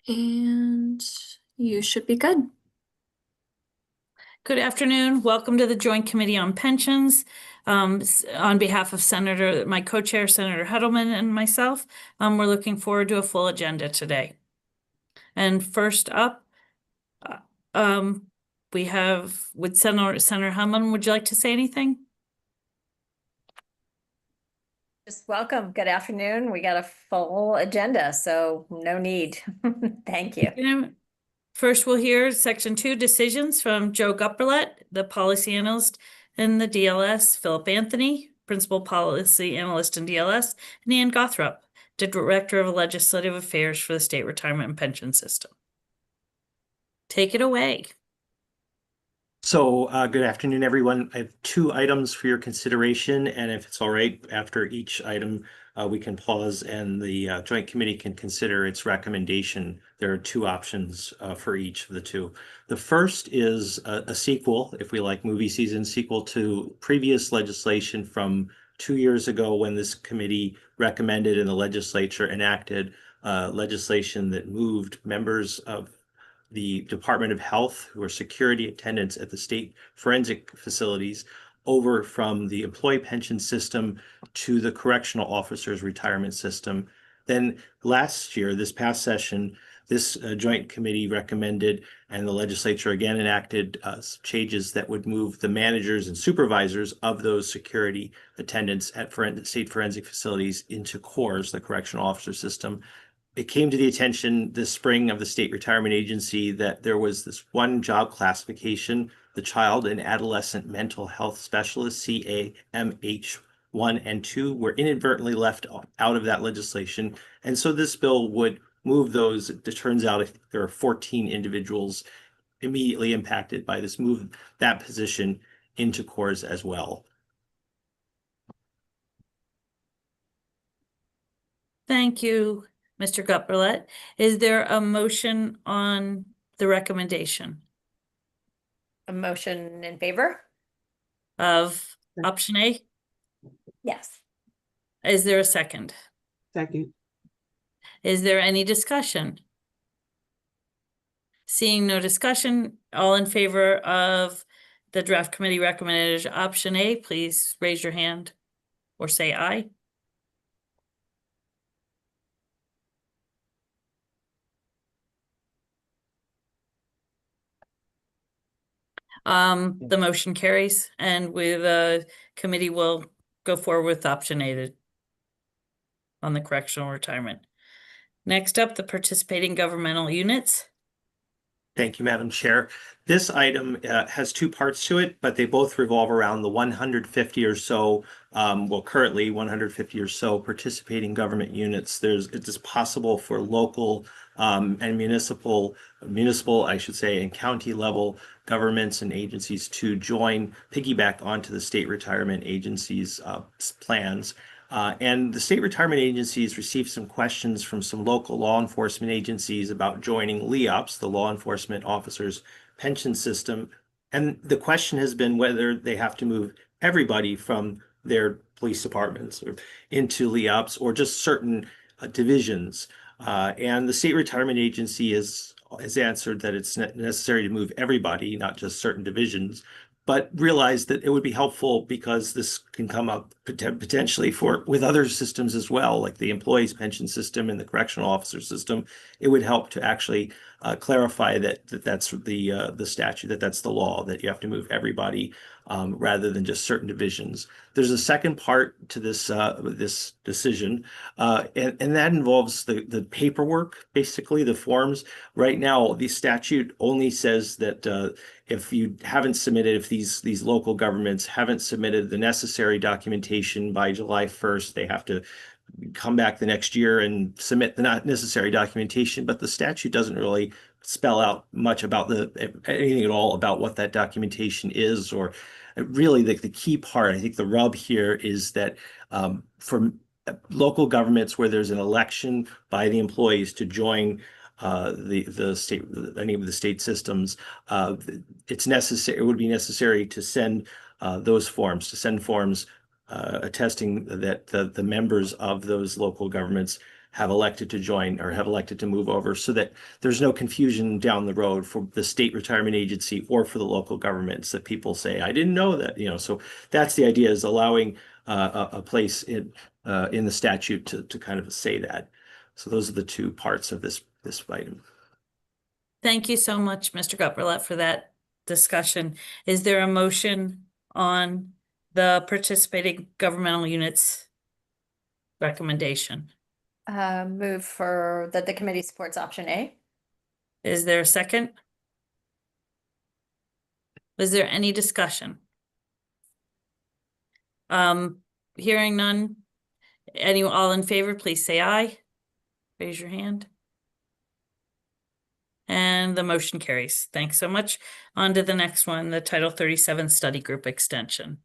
And you should be good. Good afternoon. Welcome to the Joint Committee on Pensions. On behalf of my co-chair, Senator Heddleman, and myself, we're looking forward to a full agenda today. And first up, we have, would Senator Heddleman, would you like to say anything? Just welcome. Good afternoon. We got a full agenda, so no need. Thank you. First, we'll hear Section 2 decisions from Joe Gupperlet, the policy analyst in the DLS, Philip Anthony, principal policy analyst in DLS, and Ann Gothrop, the director of legislative affairs for the state retirement and pension system. Take it away. So good afternoon, everyone. I have two items for your consideration, and if it's all right, after each item, we can pause and the Joint Committee can consider its recommendation. There are two options for each of the two. The first is a sequel, if we like movie season, sequel to previous legislation from 2 years ago when this committee recommended and the legislature enacted legislation that moved members of the Department of Health, who are security attendants at the state forensic facilities, over from the employee pension system to the correctional officers retirement system. Then last year, this past session, this joint committee recommended and the legislature again enacted changes that would move the managers and supervisors of those security attendants at state forensic facilities into CORS, the correctional officer system. It came to the attention this spring of the State Retirement Agency that there was this one job classification, the Child and Adolescent Mental Health Specialist, CAMH 1 and 2, were inadvertently left out of that legislation. And so this bill would move those. It turns out there are 14 individuals immediately impacted by this move, that position into CORS as well. Thank you, Mr. Gupperlet. Is there a motion on the recommendation? A motion in favor? Of option A? Yes. Is there a second? Second. Is there any discussion? Seeing no discussion, all in favor of the draft committee recommended option A, please raise your hand or say aye. The motion carries, and the committee will go forward with option A on the correctional retirement. Next up, the participating governmental units. Thank you, Madam Chair. This item has two parts to it, but they both revolve around the 150 or so, currently 150 or so participating government units. It is possible for local and municipal, I should say, and county level governments and agencies to piggyback onto the state retirement agencies' plans. And the state retirement agencies received some questions from some local law enforcement agencies about joining LEOPS, the Law Enforcement Officers Pension System. And the question has been whether they have to move everybody from their police departments into LEOPS or just certain divisions. And the state retirement agency has answered that it's necessary to move everybody, not just certain divisions, but realized that it would be helpful because this can come up potentially with other systems as well, like the employees pension system and the correctional officer system. It would help to actually clarify that's the statute, that's the law, that you have to move everybody rather than just certain divisions. There's a second part to this this decision, and that involves the paperwork, basically the forms. Right now, the statute only says that if these local governments haven't submitted the necessary documentation by July 1st, they have to come back the next year and submit the not necessary documentation. But the statute doesn't really spell out much about anything at all about what that documentation is, or really the key part. I think the rub here is that for local governments where there's an election by the employees to join the state, any of the state systems, it's necessary. It would be necessary to send those forms, attesting that the members of those local governments have elected to join or have elected to move over, so that there's no confusion down the road for the state retirement agency or for the local governments that people say, I didn't know that, so that's the idea, is allowing a place in the statute to kind of say that. So those are the two parts of this item. Thank you so much, Mr. Gutperlet, for that discussion. Is there a motion on the participating governmental units recommendation? Move for that the committee supports option A. Is there a second? Is there any discussion? Hearing none. All in favor, please say aye. Raise your hand. And the motion carries. Thanks so much. On to the next one, the Title 37 Study Group Extension.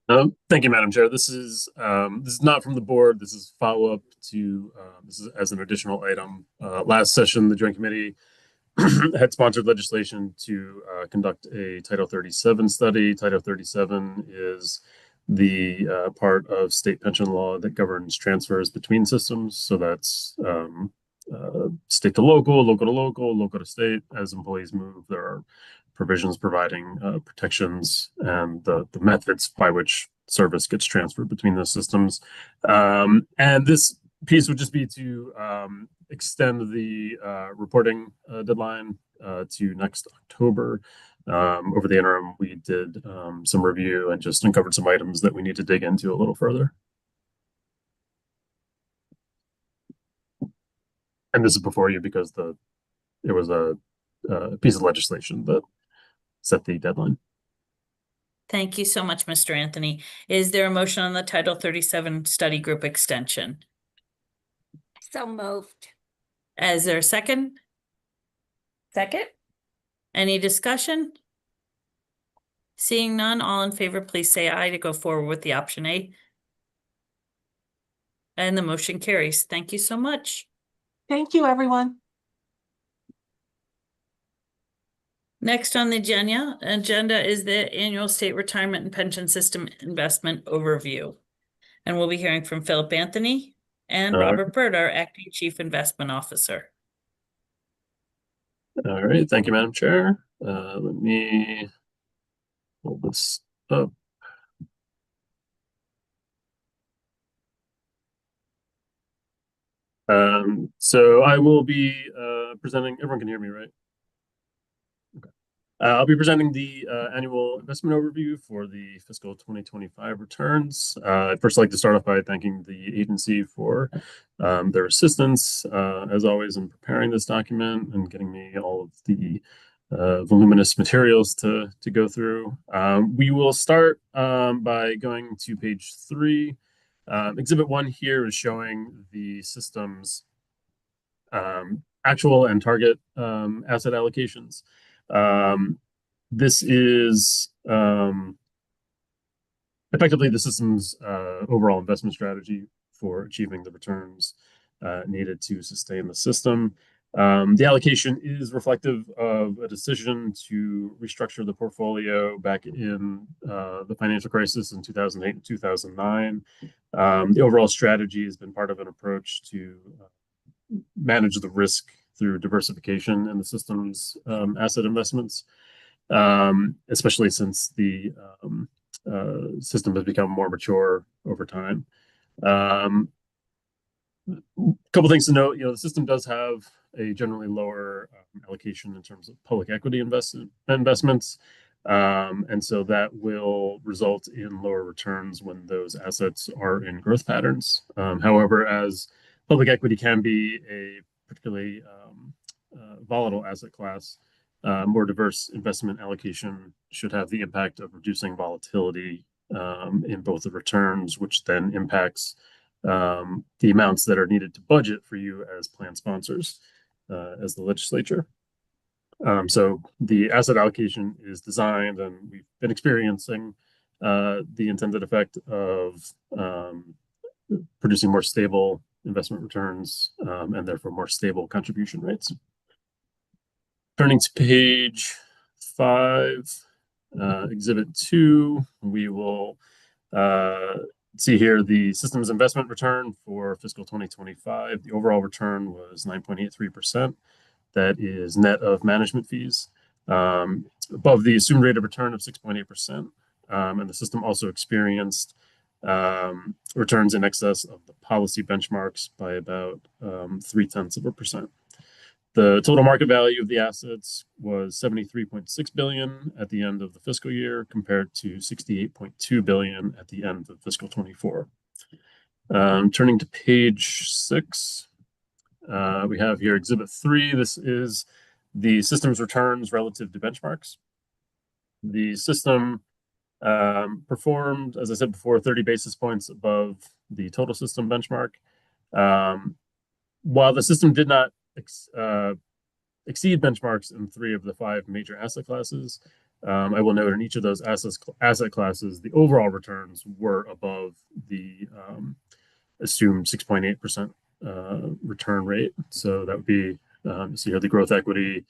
Thank you, Madam Chair. This is not from the board. This is follow-up to this is as an additional item. Last session, the Joint Committee had sponsored legislation to conduct a Title 37 study. Title 37 is the part of state pension law that governs transfers between systems. So that's state to local, local to local, local to state. As employees move, there are provisions providing protections and the methods by which service gets transferred between those systems. And this piece would just be to extend the reporting deadline to next October. Over the interim, we did some review and just uncovered some items that we need to dig into a little further. And this is before you because it was a piece of legislation that set the deadline. Thank you so much, Mr. Anthony. Is there a motion on the Title 37 Study Group Extension? So moved. Is there a second? Second. Any discussion? Seeing none, all in favor, please say aye to go forward with the option A. And the motion carries. Thank you so much. Thank you, everyone. Next on the agenda is the annual state retirement and pension system investment overview. And we'll be hearing from Philip Anthony and Robert Bird, our acting chief investment officer. All right, thank you, Madam Chair. Let me hold this up. So I will be presenting, everyone can hear me, right? Okay. I'll be presenting the annual investment overview for the fiscal 2025 returns. I'd first like to start off by thanking the agency for their assistance, as always, in preparing this document and getting me all of the voluminous materials to go through. We will start by going to page 3. Exhibit 1 here is showing the system's actual and target asset allocations. This is effectively the system's overall investment strategy for achieving the returns needed to sustain the system. The allocation is reflective of a decision to restructure the portfolio back in the financial crisis in 2008 and 2009. The overall strategy has been part of an approach to manage the risk through diversification in the system's asset investments, especially since the system has become more mature over time. A couple things to note, the system does have a generally lower allocation in terms of public equity investments. And so that will result in lower returns when those assets are in growth patterns. However, as public equity can be a particularly volatile asset class, more diverse investment allocation should have the impact of reducing volatility in both the returns, which then impacts the amounts that are needed to budget for you as plan sponsors, as the legislature. So the asset allocation is designed, and we've been experiencing the intended effect of producing more stable investment returns and therefore more stable contribution rates. Turning to page 5, Exhibit 2, we will See here the system's investment return for fiscal 2025. The overall return was 9.83%. That is net of management fees, above the assumed rate of return of 6.8%. And the system also experienced returns in excess of the policy benchmarks by about 0.3%. The total market value of the assets was 73.6 billion at the end of the fiscal year, compared to 68.2 billion at the end of fiscal 24. Turning to page 6, we have here Exhibit 3. This is the system's returns relative to benchmarks. The system performed, as I said before, 30 basis points above the total system benchmark. While the system did not exceed benchmarks in 3 of the 5 major asset classes, I will note in each of those asset classes, the overall returns were above the assumed 6.8% return rate. So that would be, see here, the growth equity,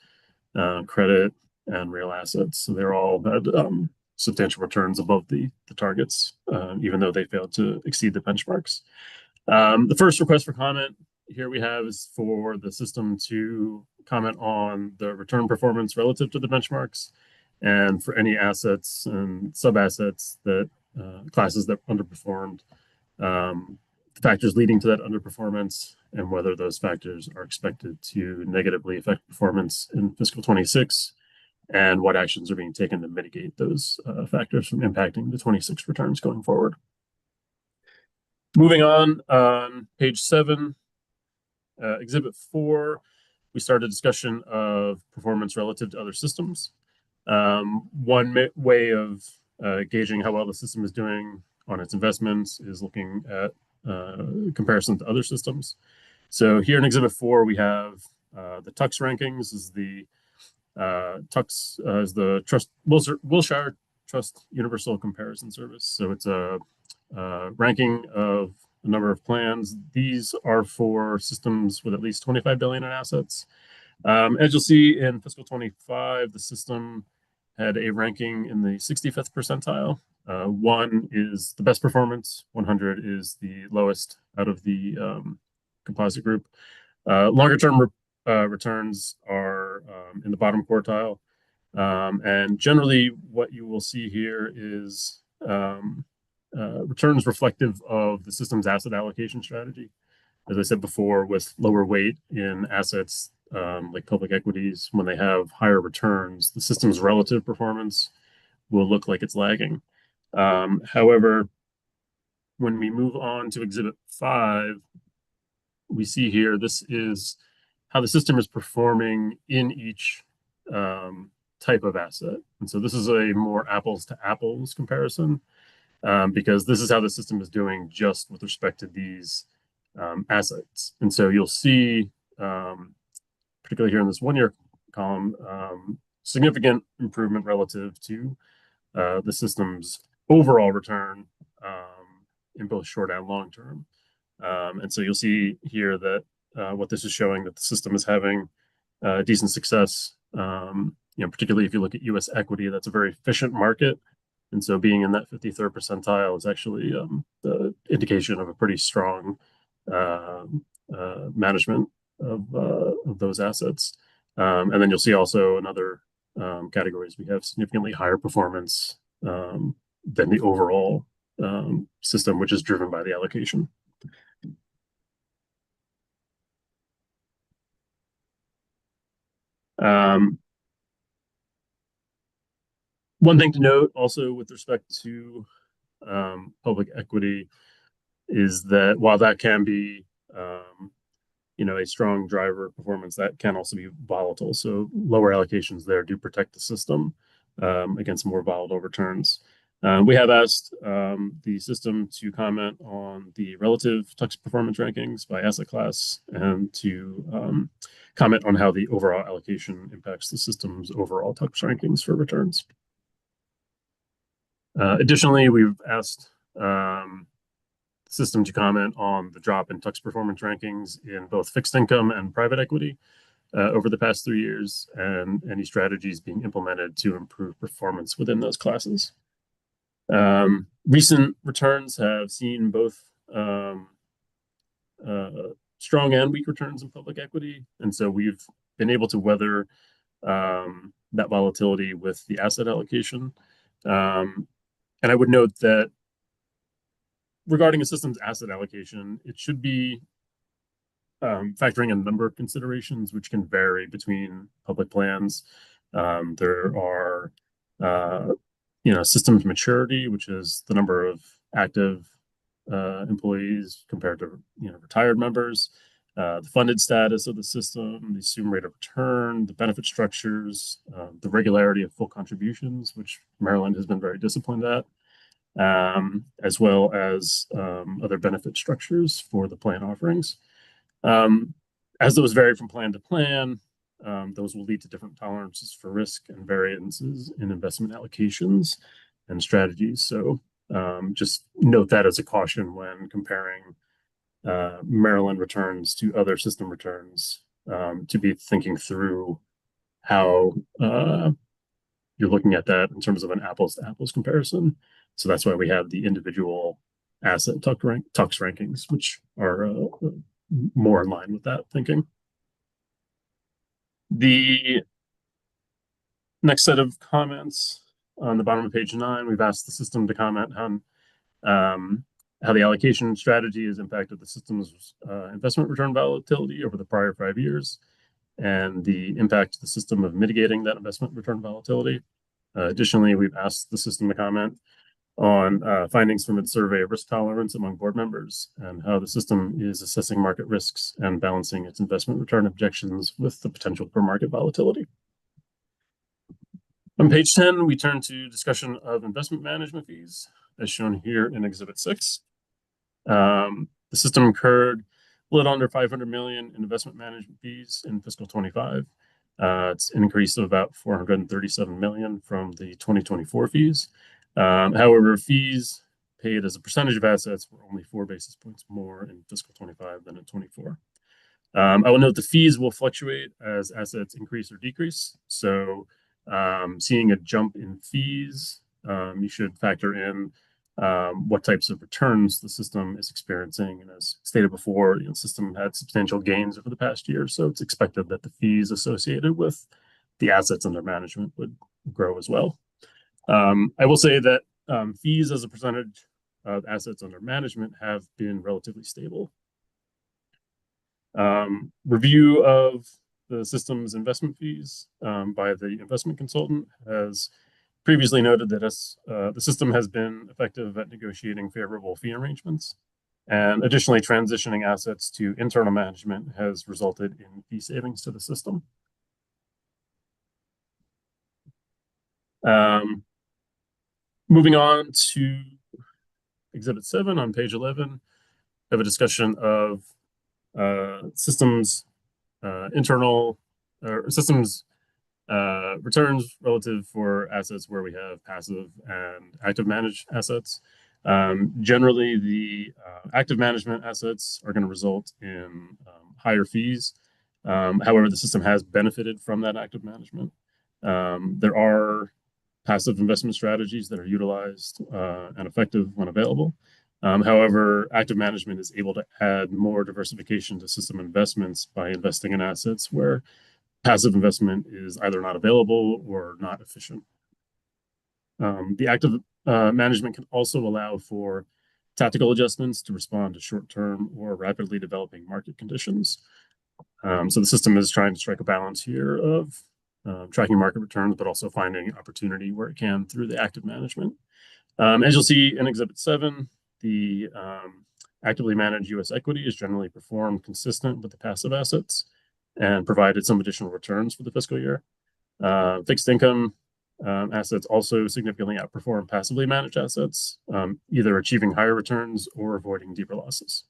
credit, and real assets. So they're all had substantial returns above the targets, even though they failed to exceed the benchmarks. The first request for comment here we have is for the system to comment on the return performance relative to the benchmarks, and for any assets and sub-assets that classes that underperformed, factors leading to that underperformance, and whether those factors are expected to negatively affect performance in fiscal 26, and what actions are being taken to mitigate those factors from impacting the 26 returns going forward. Moving on page 7, Exhibit 4, we start a discussion of performance relative to other systems. One way of gauging how well the system is doing on its investments is looking at comparison to other systems. So here in Exhibit 4, we have the TUX rankings. Is the TUX is the Wilshire Trust Universal Comparison Service. So it's a ranking of a number of plans. These are for systems with at least 25 billion in assets. As you'll see in fiscal 25, the system had a ranking in the 65th percentile. 1 is the best performance, 100 is the lowest out of the composite group. Longer term returns are in the bottom quartile. And generally what you will see here is returns reflective of the system's asset allocation strategy. As I said before, with lower weight in assets like public equities, when they have higher returns, the system's relative performance will look like it's lagging. However, when we move on to Exhibit 5, we see here this is how the system is performing in each type of asset. And so this is a more apples to apples comparison, because this is how the system is doing just with respect to these assets. And so you'll see, particularly here in this 1-year column, significant improvement relative to the system's overall return in both short and long term. And so you'll see here that what this is showing, that the system is having decent success. Particularly if you look at U.S. equity, that's a very efficient market. And so being in that 53rd percentile is actually the indication of a pretty strong management of those assets. And then you'll see also in other categories, we have significantly higher performance than the overall system, which is driven by the allocation. One thing to note also with respect to public equity is that while that can be a strong driver of performance, that can also be volatile. So lower allocations there do protect the system against more volatile returns. We have asked the system to comment on the relative TUX performance rankings by asset class, and to comment on how the overall allocation impacts the system's overall TUX rankings for returns. Additionally, we've asked the system to comment on the drop in TUX performance rankings in both fixed income and private equity over the past 3 years, and any strategies being implemented to improve performance within those classes. Recent returns have seen both strong and weak returns in public equity, and so we've been able to weather that volatility with the asset allocation. And I would note that regarding a system's asset allocation, it should be factoring a number of considerations which can vary between public plans. There are, systems maturity, which is the number of active employees compared to retired members, the funded status of the system, the assumed rate of return, the benefit structures, the regularity of full contributions, which Maryland has been very disciplined at, as well as other benefit structures for the plan offerings. As those vary from plan to plan, those will lead to different tolerances for risk and variances in investment allocations and strategies. So just note that as a caution when comparing Maryland returns to other system returns, to be thinking through how you're looking at that in terms of an apples to apples comparison. So that's why we have the individual asset TUX rankings, which are more in line with that thinking. The next set of comments on the bottom of page 9, we've asked the system to comment on how the allocation strategy has impacted the system's investment return volatility over the prior 5 years, and the impact to the system of mitigating that investment return volatility. Additionally, we've asked the system to comment on findings from its survey of risk tolerance among board members and how the system is assessing market risks and balancing its investment return objections with the potential for market volatility. On page 10, we turn to discussion of investment management fees, as shown here in Exhibit 6. The system incurred a little under $500 million in investment management fees in fiscal 25. It's an increase of about $437 million from the 2024 fees. However, fees paid as a percentage of assets were only 4 basis points more in fiscal 25 than in 24. I will note the fees will fluctuate as assets increase or decrease. So seeing a jump in fees, you should factor in what types of returns the system is experiencing. And as stated before, the system had substantial gains over the past year, so it's expected that the fees associated with the assets under management would grow as well. I will say that fees as a percentage of assets under management have been relatively stable. Review of the system's investment fees by the investment consultant has previously noted that the system has been effective at negotiating favorable fee arrangements, and additionally transitioning assets to internal management has resulted in fee savings to the system. Moving on to Exhibit 7 on page 11, we have a discussion of systems returns relative for assets where we have passive and active managed assets. Generally, the active management assets are going to result in higher fees. However, the system has benefited from that active management. There are passive investment strategies that are utilized and effective when available. However, active management is able to add more diversification to system investments by investing in assets where passive investment is either not available or not efficient. The active management can also allow for tactical adjustments to respond to short-term or rapidly developing market conditions. So the system is trying to strike a balance here of tracking market returns, but also finding opportunity where it can through the active management. As you'll see in Exhibit 7, the actively managed U.S. equity is generally performed consistent with the passive assets and provided some additional returns for the fiscal year. Fixed income assets also significantly outperform passively managed assets, either achieving higher returns or avoiding deeper losses.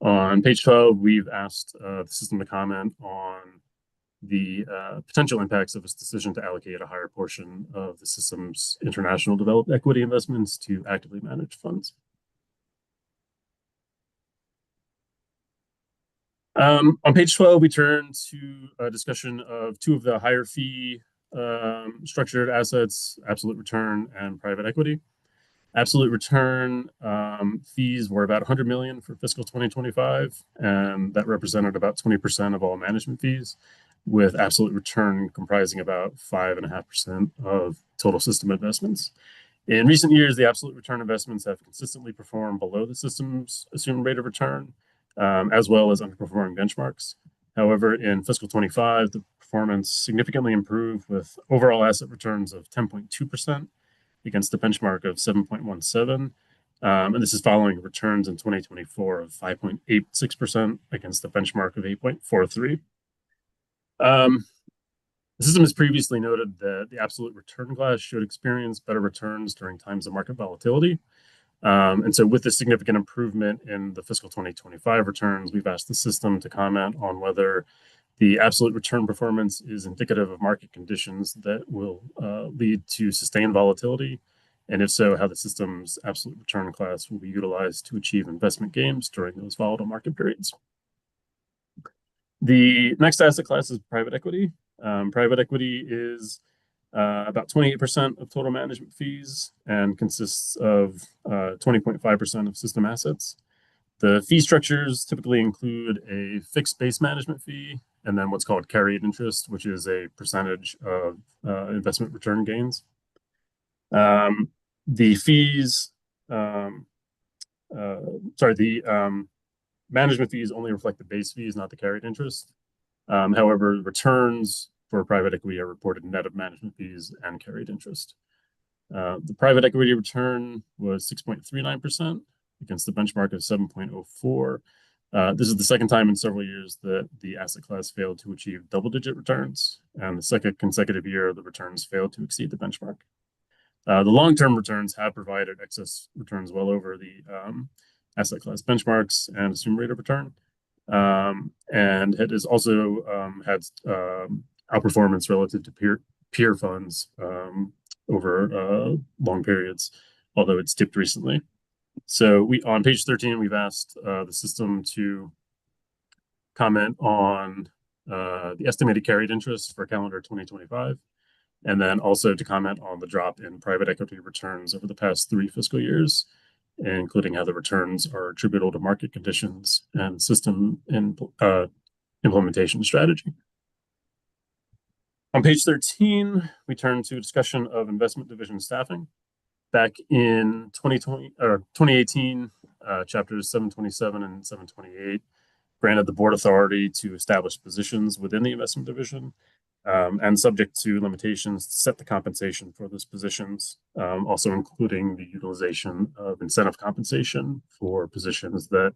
On page 12, we've asked the system to comment on the potential impacts of its decision to allocate a higher portion of the system's international developed equity investments to actively managed funds. On page 12, we turn to a discussion of two of the higher fee structured assets, absolute return, and private equity. Absolute return fees were about 100 million for fiscal 2025, and that represented about 20% of all management fees, with absolute return comprising about 5.5% of total system investments. In recent years, the absolute return investments have consistently performed below the system's assumed rate of return, as well as underperforming benchmarks. However, in fiscal 25, the performance significantly improved with overall asset returns of 10.2% against the benchmark of 7.17. And this is following returns in 2024 of 5.86% against the benchmark of 8.43. The system has previously noted that the absolute return class should experience better returns during times of market volatility. And so with this significant improvement in the fiscal 2025 returns, we've asked the system to comment on whether the absolute return performance is indicative of market conditions that will lead to sustained volatility, and if so, how the system's absolute return class will be utilized to achieve investment gains during those volatile market periods. The next asset class is private equity. Private equity is about 28% of total management fees and consists of 20.5% of system assets. The fee structures typically include a fixed base management fee and then what's called carried interest, which is a percentage of investment return gains. The fees, management fees only reflect the base fees, not the carried interest. However, returns for private equity are reported net of management fees and carried interest. The private equity return was 6.39% against the benchmark of 7.04. This is the second time in several years that the asset class failed to achieve double-digit returns, and the second consecutive year the returns failed to exceed the benchmark. The long-term returns have provided excess returns well over the asset class benchmarks and assumed rate of return. And it has also had outperformance relative to peer funds over long periods, although it's dipped recently. So on page 13, we've asked the system to comment on the estimated carried interest for calendar 2025, and then also to comment on the drop in private equity returns over the past 3 fiscal years, including how the returns are attributable to market conditions and system implementation strategy. On page 13, we turn to discussion of investment division staffing. Back in 2018, chapters 727 and 728 granted the board authority to establish positions within the investment division, and subject to limitations to set the compensation for those positions, also including the utilization of incentive compensation for positions that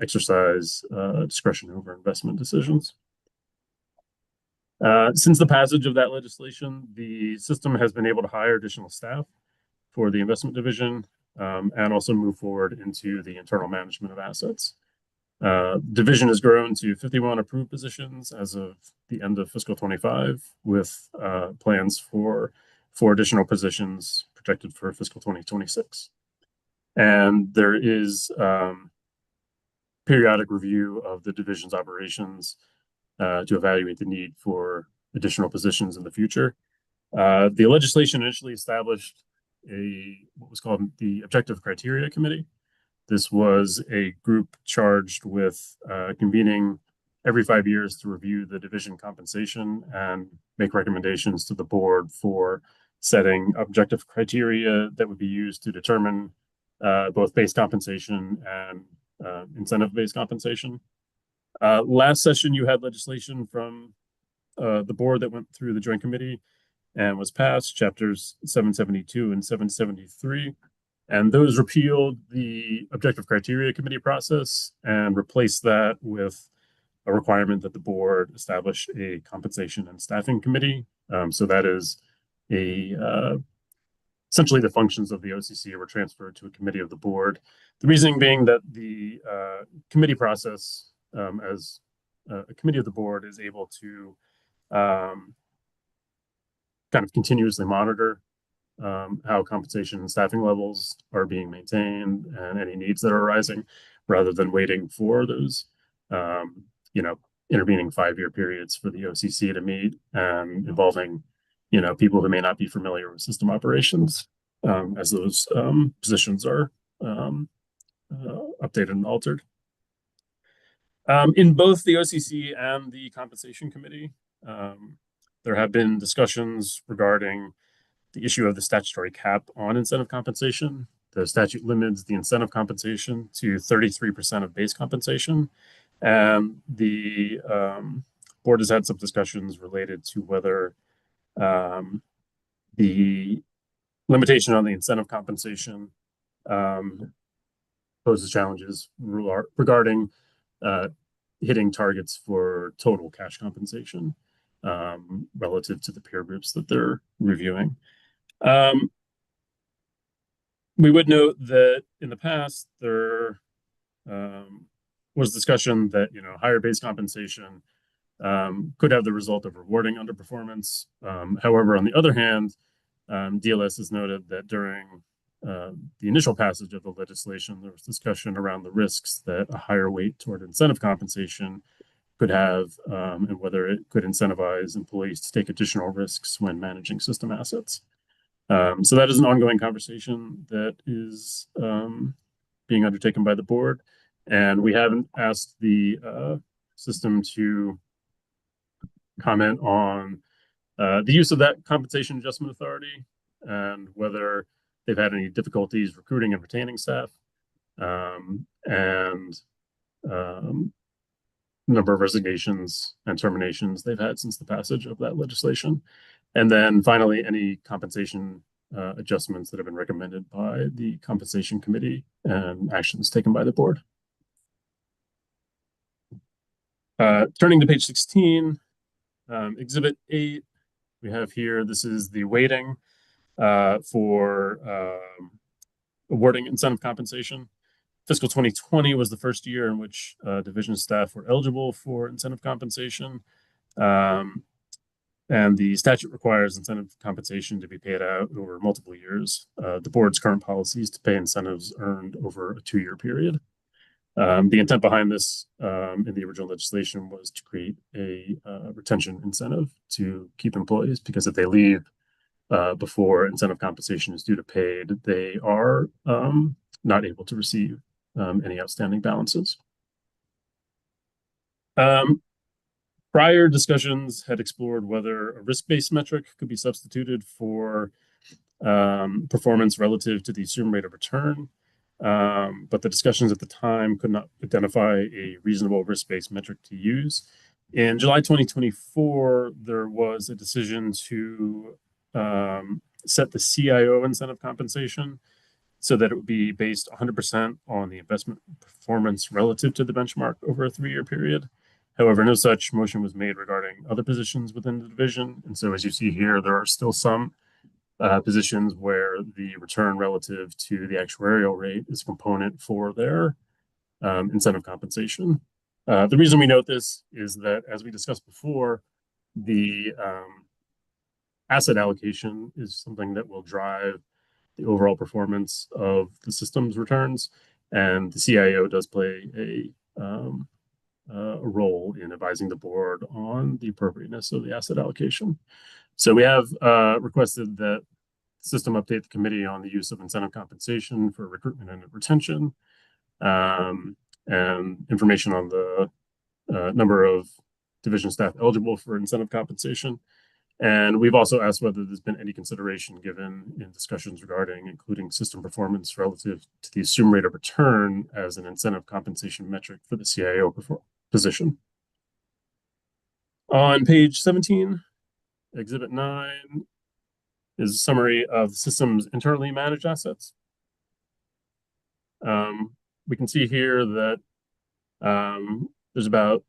exercise discretion over investment decisions. Since the passage of that legislation, the system has been able to hire additional staff for the investment division, and also move forward into the internal management of assets. Division has grown to 51 approved positions as of the end of fiscal 25, with plans for 4 additional positions projected for fiscal 2026. And there is periodic review of the division's operations to evaluate the need for additional positions in the future. The legislation initially established what was called the Objective Criteria Committee. This was a group charged with convening every 5 years to review the division compensation and make recommendations to the board for setting objective criteria that would be used to determine both base compensation and incentive-based compensation. Last session, you had legislation from the board that went through the joint committee and was passed, chapters 772 and 773. And those repealed the Objective Criteria Committee process and replaced that with a requirement that the board establish a compensation and staffing committee. So that is essentially the functions of the OCC were transferred to a committee of the board. The reasoning being that the committee process, as a committee of the board, is able to kind of continuously monitor how compensation and staffing levels are being maintained and any needs that are arising, rather than waiting for those, intervening 5-year periods for the OCC to meet and involving people who may not be familiar with system operations, as those positions are updated and altered. In both the OCC and the Compensation Committee, there have been discussions regarding the issue of the statutory cap on incentive compensation. The statute limits the incentive compensation to 33% of base compensation. And the board has had some discussions related to whether the limitation on the incentive compensation poses challenges regarding hitting targets for total cash compensation relative to the peer groups that they're reviewing. We would note that in the past, there was discussion that higher base compensation could have the result of rewarding underperformance. However, on the other hand, DLS has noted that during the initial passage of the legislation, there was discussion around the risks that a higher weight toward incentive compensation could have, and whether it could incentivize employees to take additional risks when managing system assets. So that is an ongoing conversation that is being undertaken by the board, and we haven't asked the system to comment on the use of that compensation adjustment authority and whether they've had any difficulties recruiting and retaining staff, and number of resignations and terminations they've had since the passage of that legislation. And then finally, any compensation adjustments that have been recommended by the Compensation Committee and actions taken by the board. Turning to page 16, Exhibit 8, we have here, this is the weighting for awarding incentive compensation. Fiscal 2020 was the first year in which division staff were eligible for incentive compensation. And the statute requires incentive compensation to be paid out over multiple years. The board's current policy is to pay incentives earned over a 2-year period. The intent behind this in the original legislation was to create a retention incentive to keep employees, because if they leave before incentive compensation is due to paid, they are not able to receive any outstanding balances. Prior discussions had explored whether a risk-based metric could be substituted for performance relative to the assumed rate of return, but the discussions at the time could not identify a reasonable risk-based metric to use. In July 2024, there was a decision to set the CIO incentive compensation so that it would be based 100% on the investment performance relative to the benchmark over a 3-year period. However, no such motion was made regarding other positions within the division. And so as you see here, there are still some positions where the return relative to the actuarial rate is a component for their incentive compensation. The reason we note this is that, as we discussed before, the asset allocation is something that will drive the overall performance of the system's returns, and the CIO does play a role in advising the board on the appropriateness of the asset allocation. So we have requested that the system update the committee on the use of incentive compensation for recruitment and retention, and information on the number of division staff eligible for incentive compensation. And we've also asked whether there's been any consideration given in discussions regarding including system performance relative to the assumed rate of return as an incentive compensation metric for the CIO position. On page 17, Exhibit 9 is a summary of the system's internally managed assets. We can see here that there's about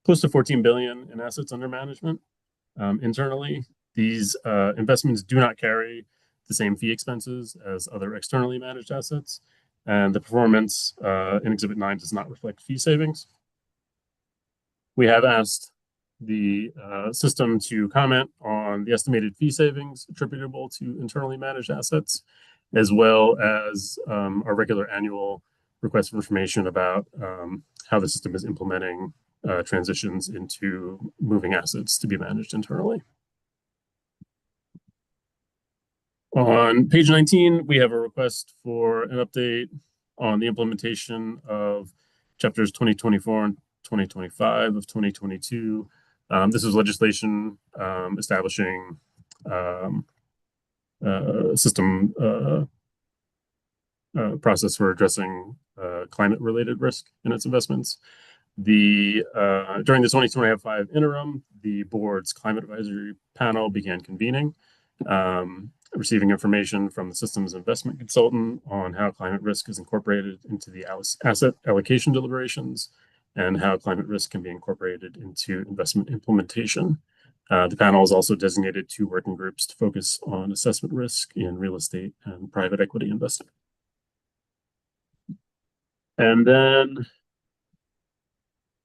close to 14 billion in assets under management. Internally, these investments do not carry the same fee expenses as other externally managed assets, and the performance in Exhibit 9 does not reflect fee savings. We have asked the system to comment on the estimated fee savings attributable to internally managed assets, as well as our regular annual request for information about how the system is implementing transitions into moving assets to be managed internally. On page 19, we have a request for an update on the implementation of chapters 2024 and 2025 of 2022. This is legislation establishing system process for addressing climate-related risk in its investments. During the 2025 interim, the board's climate advisory panel began convening, receiving information from the systems investment consultant on how climate risk is incorporated into the asset allocation deliberations and how climate risk can be incorporated into investment implementation. The panel has also designated 2 working groups to focus on assessment risk in real estate and private equity investing. And then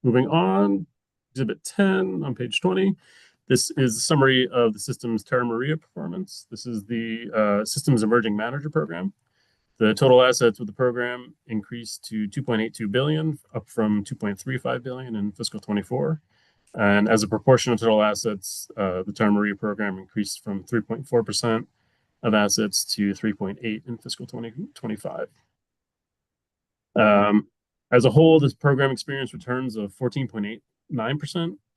moving on, Exhibit 10 on page 20. This is a summary of the system's Terra Maria performance. This is the Systems Emerging Manager Program. The total assets with the program increased to 2.82 billion, up from 2.35 billion in fiscal 24. And as a proportion of total assets, the Terra Maria program increased from 3.4% of assets to 3.8% in fiscal 2025. As a whole, this program experienced returns of 14.89%,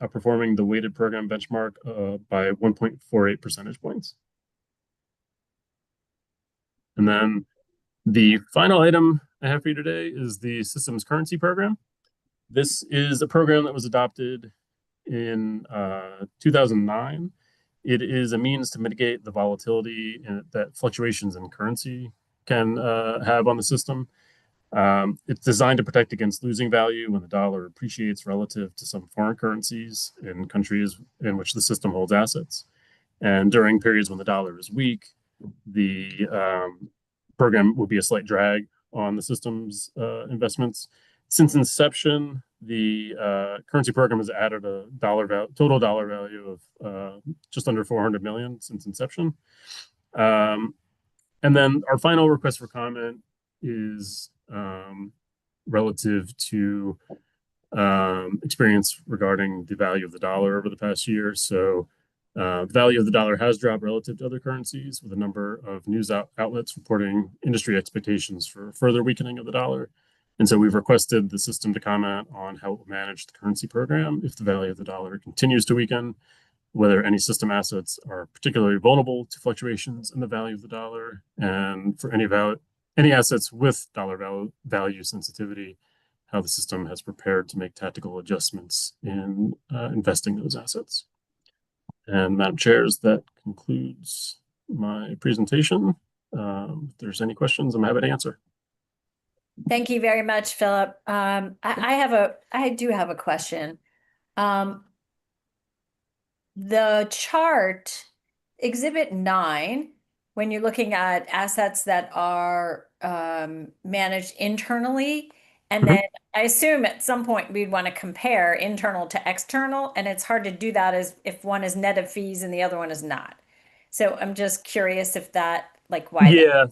outperforming the weighted program benchmark by 1.48 percentage points. And then the final item I have for you today is the Systems Currency Program. This is a program that was adopted in 2009. It is a means to mitigate the volatility that fluctuations in currency can have on the system. It's designed to protect against losing value when the dollar appreciates relative to some foreign currencies in countries in which the system holds assets. And during periods when the dollar is weak, the program will be a slight drag on the system's investments. Since inception, the currency program has added a total dollar value of just under 400 million since inception. And then our final request for comment is relative to experience regarding the value of the dollar over the past year. So the value of the dollar has dropped relative to other currencies, with a number of news outlets reporting industry expectations for further weakening of the dollar. And so we've requested the system to comment on how it will manage the currency program if the value of the dollar continues to weaken, whether any system assets are particularly vulnerable to fluctuations in the value of the dollar, and for any assets with dollar value sensitivity, how the system has prepared to make tactical adjustments in investing those assets. And Madam Chairs, that concludes my presentation. If there's any questions, I'm happy to answer. Thank you very much, Philip. I do have a question. The chart, Exhibit 9, when you're looking at assets that are managed internally, and then I assume at some point we'd want to compare internal to external, and it's hard to do that as if one is net of fees and the other one is not. So I'm just curious if that, like, why? Yeah,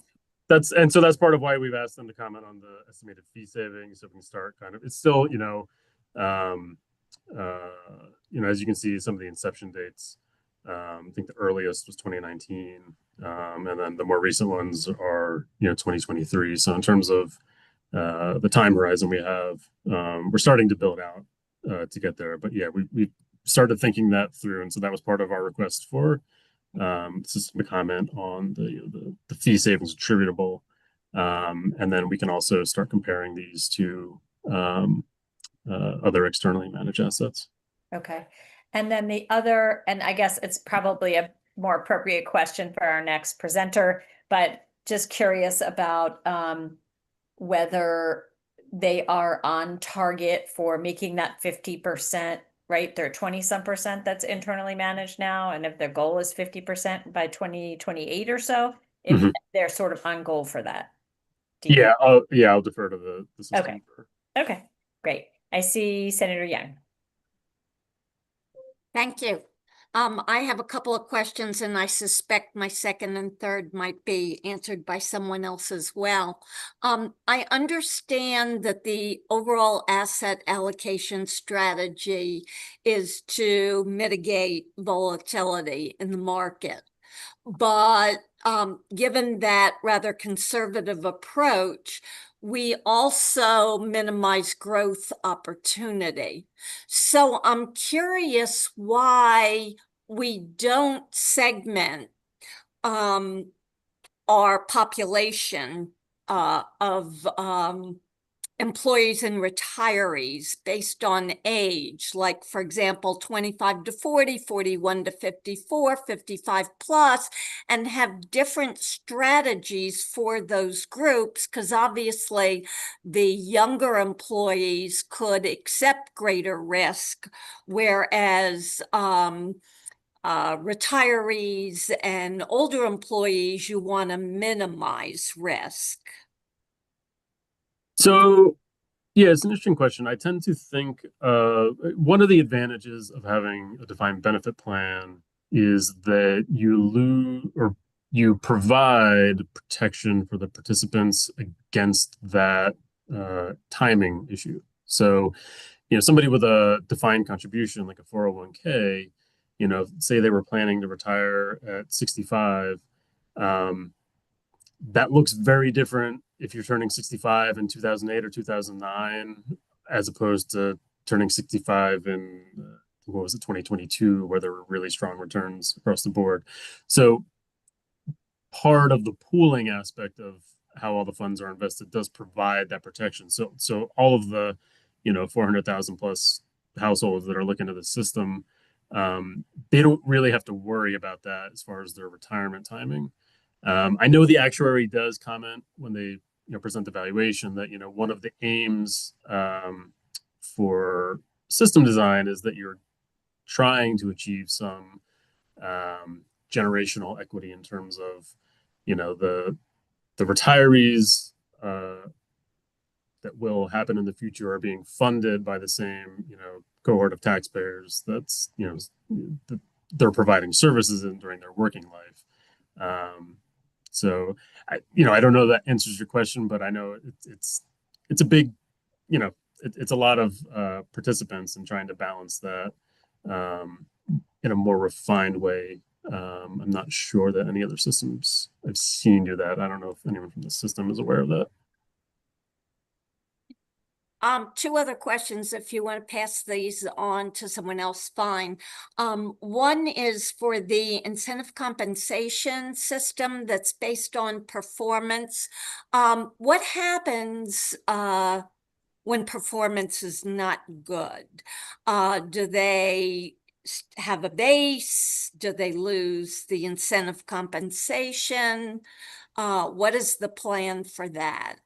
that's part of why we've asked them to comment on the estimated fee savings, so we can start kind of. It's still, as you can see, some of the inception dates. I think the earliest was 2019, and then the more recent ones are 2023. So in terms of the time horizon we have, we're starting to build out to get there. But yeah, we started thinking that through, and so that was part of our request for system to comment on the fee savings attributable, and then we can also start comparing these to other externally managed assets. Okay. And then the other, and I guess it's probably a more appropriate question for our next presenter, but just curious about whether they are on target for making that 50%, right? They're 20-some% that's internally managed now. And if their goal is 50% by 2028 or so, if they're sort of on goal for that. I'll defer to the system. Okay. Okay, great. I see Senator Young. Thank you. I have a couple of questions, and I suspect my second and third might be answered by someone else as well. I understand that the overall asset allocation strategy is to mitigate volatility in the market. But given that rather conservative approach, we also minimize growth opportunity. So I'm curious why we don't segment our population of employees and retirees based on age, like, for example, 25 to 40, 41 to 54, 55 plus, and have different strategies for those groups, because obviously the younger employees could accept greater risk, whereas retirees and older employees, you want to minimize risk. So, yeah, it's an interesting question. I tend to think one of the advantages of having a defined benefit plan is that you provide protection for the participants against that timing issue. So, somebody with a defined contribution like a 401k, say they were planning to retire at 65, that looks very different if you're turning 65 in 2008 or 2009, as opposed to turning 65 in, 2022, where there were really strong returns across the board. So part of the pooling aspect of how all the funds are invested does provide that protection. So all of the, 400,000 plus households that are looking at the system, they don't really have to worry about that as far as their retirement timing. I know the actuary does comment when they present the valuation that one of the aims for system design is that you're trying to achieve some generational equity in terms of the retirees that will happen in the future are being funded by the same cohort of taxpayers that's they're providing services in during their working life. So I don't know if that answers your question, but I know it's a big, it's a lot of participants in trying to balance that in a more refined way. I'm not sure that any other systems I've seen do that. I don't know if anyone from the system is aware of that. Two other questions, if you want to pass these on to someone else, fine. One is for the incentive compensation system that's based on performance. What happens when performance is not good? Do they have a base? Do they lose the incentive compensation? What is the plan for that?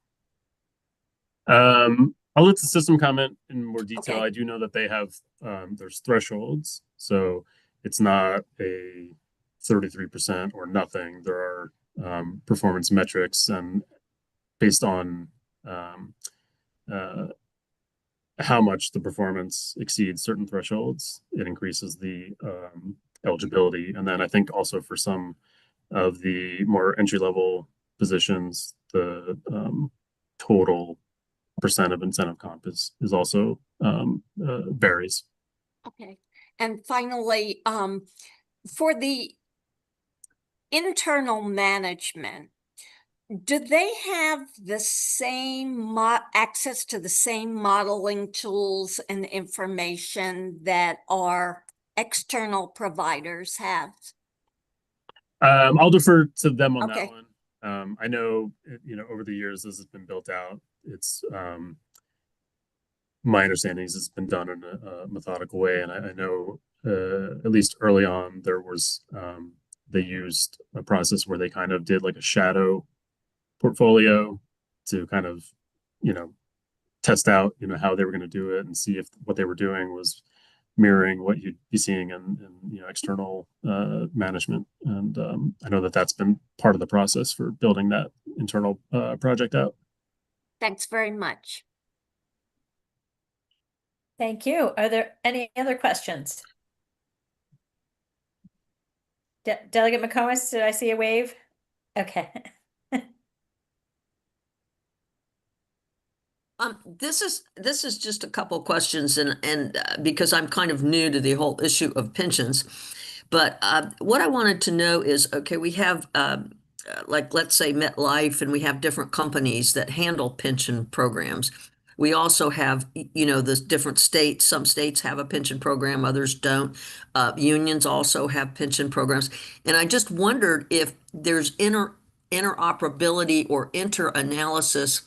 I'll let the system comment in more detail. Okay. I do know that they have there's thresholds, so it's not a 33% or nothing. There are performance metrics, and based on how much the performance exceeds certain thresholds, it increases the eligibility. And then I think also for some of the more entry-level positions, the total percent of incentive comp is also varies. Okay. And finally, for the internal management, do they have the same access to the same modeling tools and information that our external providers have? I'll defer to them on Okay. that one. I know, over the years this has been built out. It's my understanding is it's been done in a methodical way, and I know at least early on there was they used a process where they kind of did like a shadow portfolio to kind of test out how they were going to do it and see if what they were doing was mirroring what you'd be seeing in external management. And I know that that's been part of the process for building that internal project out. Thanks very much. Thank you. Are there any other questions? Delegate McComas, did I see a wave? Okay. This is just a couple questions, and because I'm kind of new to the whole issue of pensions, but what I wanted to know is, okay, we have like, let's say MetLife, and we have different companies that handle pension programs. We also have, the different states. Some states have a pension program, others don't. Unions also have pension programs. And I just wondered if there's interoperability or inter-analysis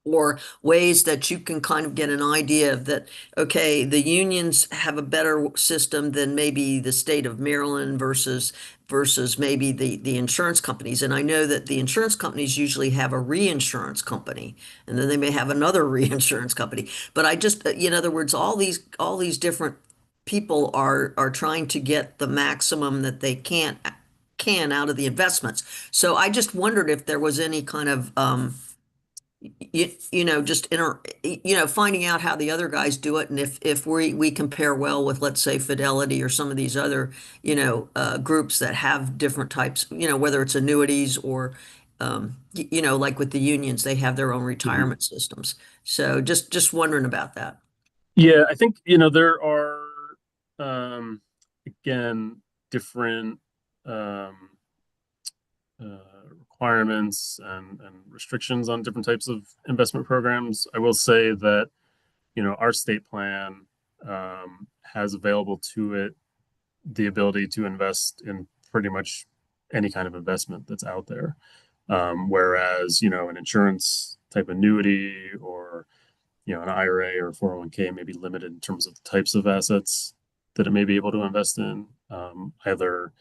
or ways that you can kind of get an idea of that, okay, the unions have a better system than maybe the state of Maryland versus maybe the insurance companies. And I know that the insurance companies usually have a reinsurance company, and then they may have another reinsurance company. But I just, in other words, all these different people are trying to get the maximum that they can out of the investments. So I just wondered if there was any kind of just finding out how the other guys do it, and if we compare well with, let's say, Fidelity or some of these other groups that have different types, whether it's annuities or like with the unions, they have their own retirement systems. So just wondering about that. Yeah, I think there are again different requirements and restrictions on different types of investment programs. I will say that our state plan has available to it the ability to invest in pretty much any kind of investment that's out there, whereas an insurance type annuity or an IRA or 401k may be limited in terms of the types of assets that it may be able to invest in, either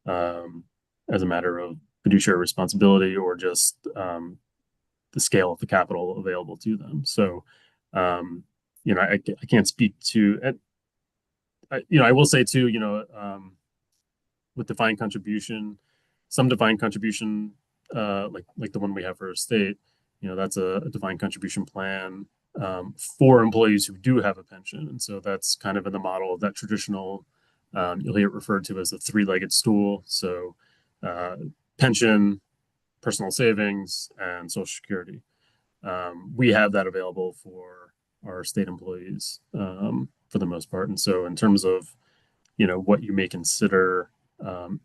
as a matter of fiduciary responsibility or just the scale of the capital available to them. So, I can't speak to it. I will say too, with defined contribution, some defined contribution, like the one we have for our state, that's a defined contribution plan for employees who do have a pension. And so that's kind of in the model of that traditional, you'll hear it referred to as the three-legged stool. So pension, personal savings, and Social Security. We have that available for our state employees for the most part. And so in terms of, what you may consider an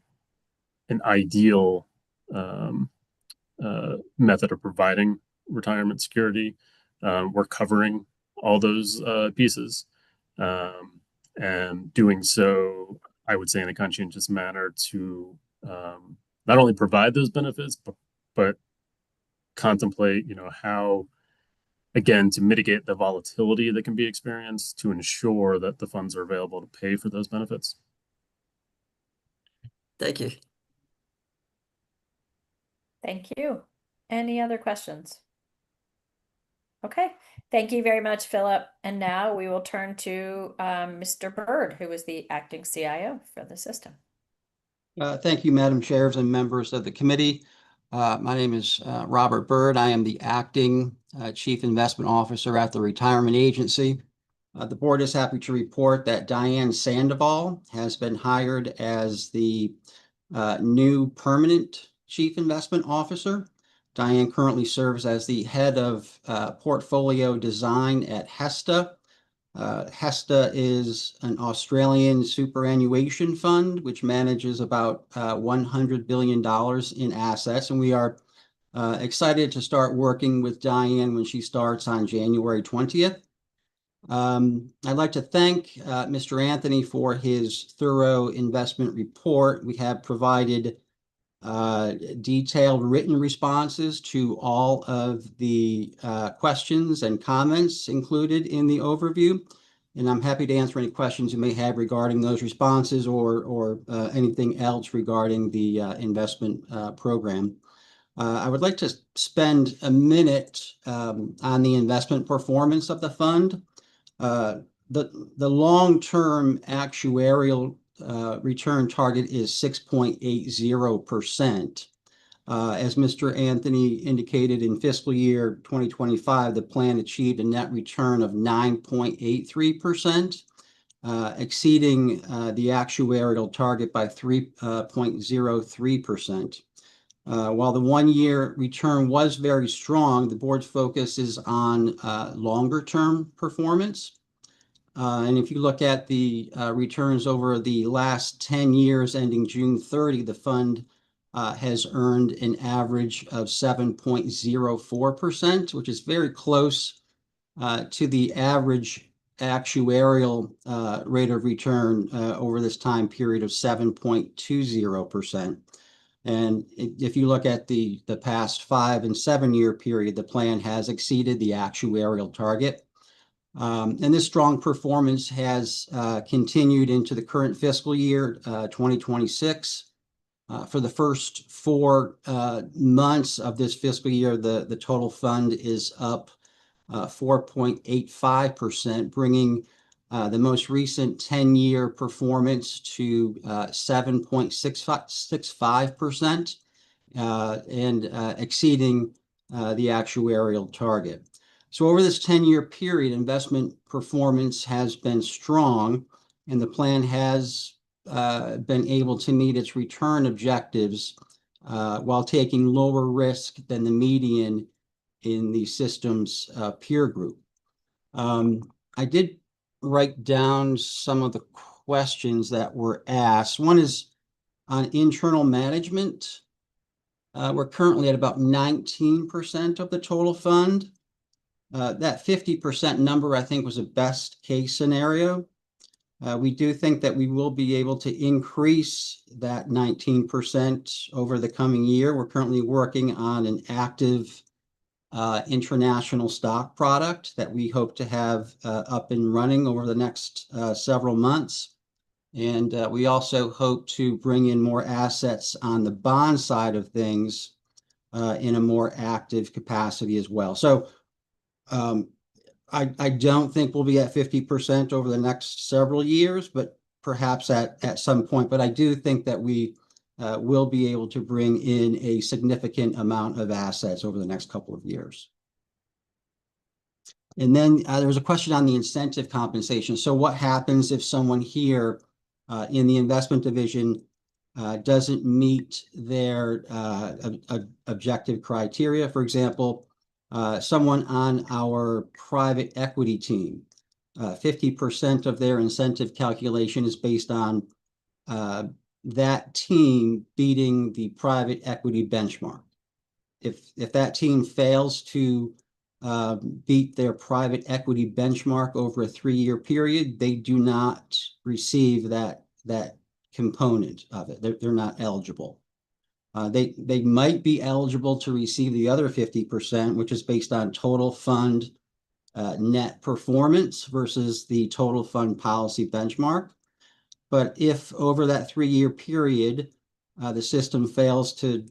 ideal method of providing retirement security, we're covering all those pieces and doing so, I would say, in a conscientious manner to not only provide those benefits, but contemplate, how, again, to mitigate the volatility that can be experienced to ensure that the funds are available to pay for those benefits. Thank you. Thank you. Any other questions? Okay, thank you very much, Philip. And now we will turn to Mr. Byrd, who is the acting CIO for the system. Thank you, Madam Chairs and members of the committee. My name is Robert Byrd. I am the acting Chief Investment Officer at the Retirement Agency. The board is happy to report that Diane Sandoval has been hired as the new permanent Chief Investment Officer. Diane currently serves as the head of portfolio design at HESTA. HESTA is an Australian superannuation fund which manages about $100 billion in assets, and we are excited to start working with Diane when she starts on January 20th. I'd like to thank Mr. Anthony for his thorough investment report. We have provided detailed written responses to all of the questions and comments included in the overview. And I'm happy to answer any questions you may have regarding those responses or anything else regarding the investment program. I would like to spend a minute on the investment performance of the fund. The long-term actuarial return target is 6.80%. As Mr. Anthony indicated, in fiscal year 2025, the plan achieved a net return of 9.83%, exceeding the actuarial target by 3.03%. While the one-year return was very strong, the board's focus is on longer-term performance. And if you look at the returns over the last 10 years ending June 30, the fund has earned an average of 7.04%, which is very close to the average actuarial rate of return over this time period of 7.20%. And if you look at the past 5 and 7 year period, the plan has exceeded the actuarial target. And this strong performance has continued into the current fiscal year, 2026. For the first 4 months of this fiscal year, the total fund is up 4.85%, bringing the most recent 10-year performance to 7.65% and exceeding the actuarial target. So over this 10-year period, investment performance has been strong, and the plan has been able to meet its return objectives while taking lower risk than the median in the system's peer group. I did write down some of the questions that were asked. One is on internal management. We're currently at about 19% of the total fund. That 50% number, I think, was a best case scenario. We do think that we will be able to increase that 19% over the coming year. We're currently working on an active international stock product that we hope to have up and running over the next several months. And we also hope to bring in more assets on the bond side of things in a more active capacity as well. So I don't think we'll be at 50% over the next several years, but perhaps at some point. But I do think that we will be able to bring in a significant amount of assets over the next couple of years. And then there was a question on the incentive compensation. So what happens if someone here in the investment division doesn't meet their objective criteria? For example, someone on our private equity team, 50% of their incentive calculation is based on that team beating the private equity benchmark. If that team fails to beat their private equity benchmark over a 3-year period, they do not receive that component of it. They're not eligible. They might be eligible to receive the other 50%, which is based on total fund net performance versus the total fund policy benchmark. But if over that 3-year period, the system fails to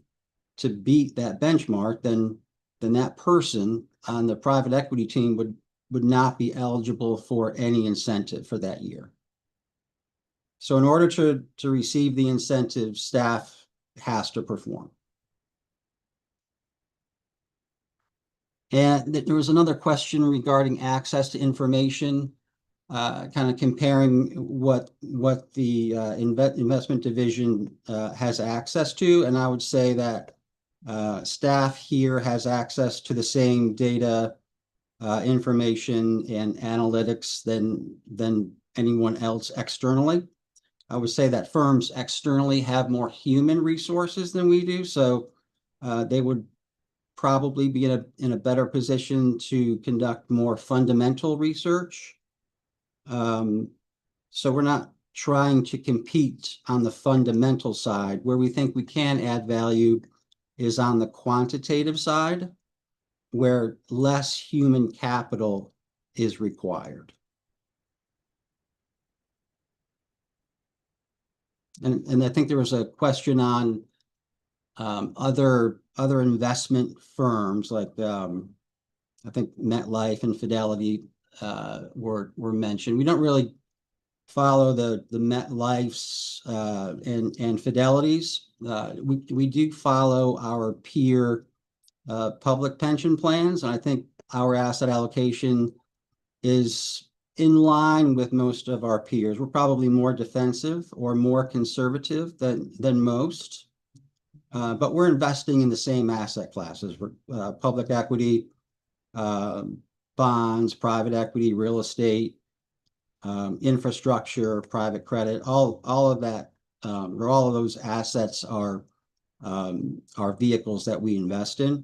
beat that benchmark, then that person on the private equity team would not be eligible for any incentive for that year. So in order to receive the incentive, staff has to perform. And there was another question regarding access to information, kind of comparing what the investment division has access to. And I would say that staff here has access to the same data, information, and analytics than anyone else externally. I would say that firms externally have more human resources than we do, so they would probably be in a better position to conduct more fundamental research. So we're not trying to compete on the fundamental side. Where we think we can add value is on the quantitative side, where less human capital is required. And I think there was a question on other investment firms like I think MetLife and Fidelity were mentioned. We don't really follow the MetLifes and Fidelities. We do follow our peer public pension plans, and I think our asset allocation is in line with most of our peers. We're probably more defensive or more conservative than most, but we're investing in the same asset classes. We're public equity, bonds, private equity, real estate, infrastructure, private credit, all of that, or all of those assets are our vehicles that we invest in.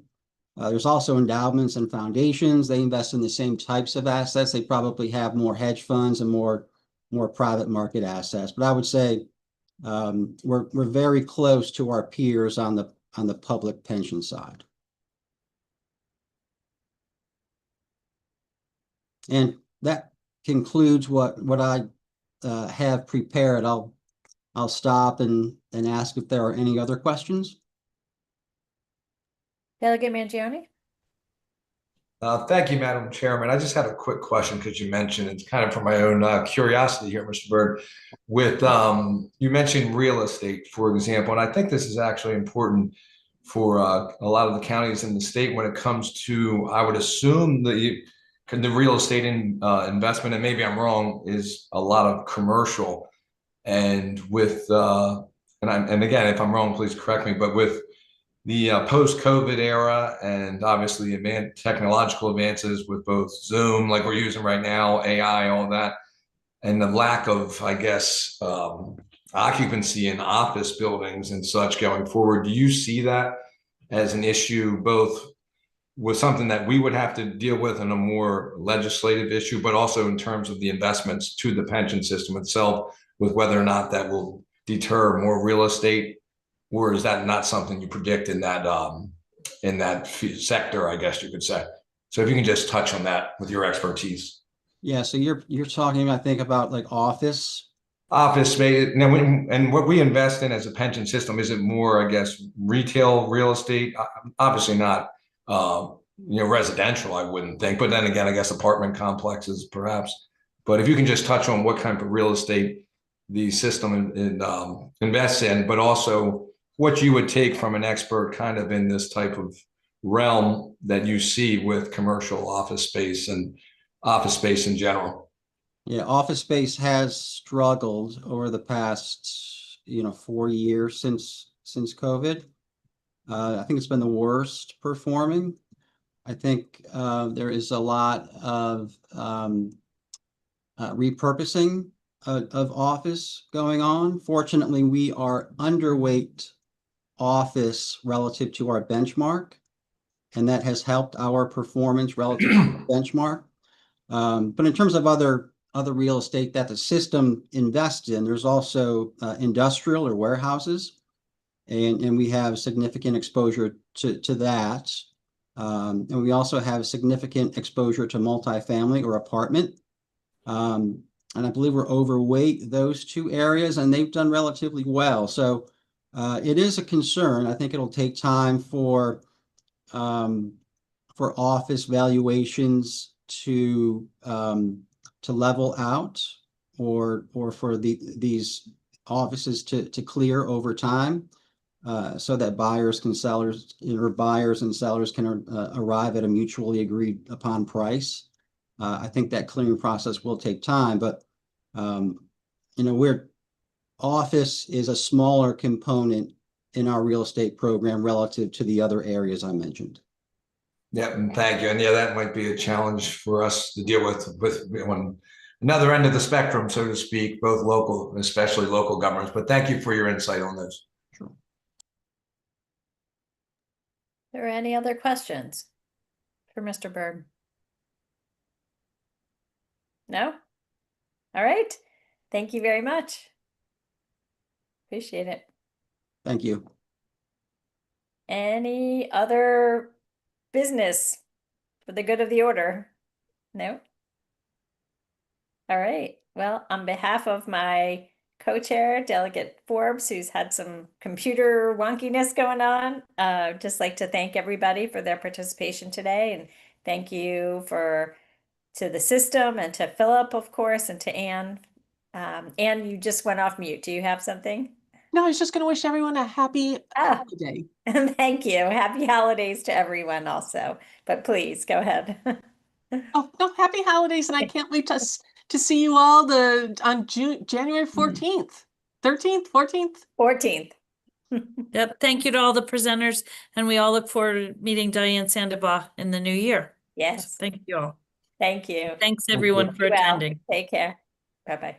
There's also endowments and foundations. They invest in the same types of assets. They probably have more hedge funds and more private market assets. But I would say we're very close to our peers on the public pension side. And that concludes what I have prepared. I'll stop and ask if there are any other questions. Delegate Mangione? Thank you, Madam Chairman. I just had a quick question because you mentioned, it's kind of for my own curiosity here, Mr. Byrd, with you mentioned real estate, for example, and I think this is actually important for a lot of the counties in the state when it comes to, I would assume the real estate investment, and maybe I'm wrong, is a lot of commercial. And with and again, if I'm wrong, please correct me, but with the post-COVID era and obviously technological advances with both Zoom, like we're using right now, AI, all that, and the lack of, I guess, occupancy in office buildings and such going forward, do you see that as an issue, both with something that we would have to deal with in a more legislative issue, but also in terms of the investments to the pension system itself, with whether or not that will deter more real estate? Or is that not something you predict in that sector, I guess you could say? So if you can just touch on that with your expertise. Yeah, so you're talking, I think, about like office space. Now, and what we invest in as a pension system, is it more, I guess, retail real estate? Obviously not, residential, I wouldn't think. But then again, I guess apartment complexes, perhaps. But if you can just touch on what kind of real estate the system invests in, but also what you would take from an expert kind of in this type of realm that you see with commercial office space and office space in general. Yeah, office space has struggled over the past, 4 years since COVID. I think it's been the worst performing. I think there is a lot of repurposing of office going on. Fortunately, we are underweight office relative to our benchmark, and that has helped our performance relative to the benchmark. But in terms of other real estate that the system invests in, there's also industrial or warehouses, and we have significant exposure to that. And we also have significant exposure to multifamily or apartment. And I believe we're overweight those two areas, and they've done relatively well. So it is a concern. I think it'll take time for office valuations to level out, or for these offices to clear over time, so that buyers and sellers can arrive at a mutually agreed upon price. I think that clearing process will take time, but office is a smaller component in our real estate program relative to the other areas I mentioned. Yeah, and thank you. And yeah, that might be a challenge for us to deal with on another end of the spectrum, so to speak, both local, especially local governments. But thank you for your insight on this. Sure. Are there any other questions for Mr. Byrd? No? All right. Thank you very much. Appreciate it. Thank you. Any other business for the good of the order? No? All right. Well, on behalf of my co-chair, Delegate Forbes, who's had some computer wonkiness going on, just like to thank everybody for their participation today, and thank you to the system, and to Philip, of course, and to Anne. Anne, you just went off mute. Do you have something? No, I was just going to wish everyone a happy holiday. Thank you. Happy holidays to everyone also. But please go ahead. Oh, no, happy holidays, and I can't wait to see you all on January 14th, 13th, 14th? 14th. Yep. Thank you to all the presenters, and we all look forward to meeting Diane Sandoval in the new year. Yes. So thank you all. Thank you. Thanks everyone for Be well. attending. Take care. Bye-bye.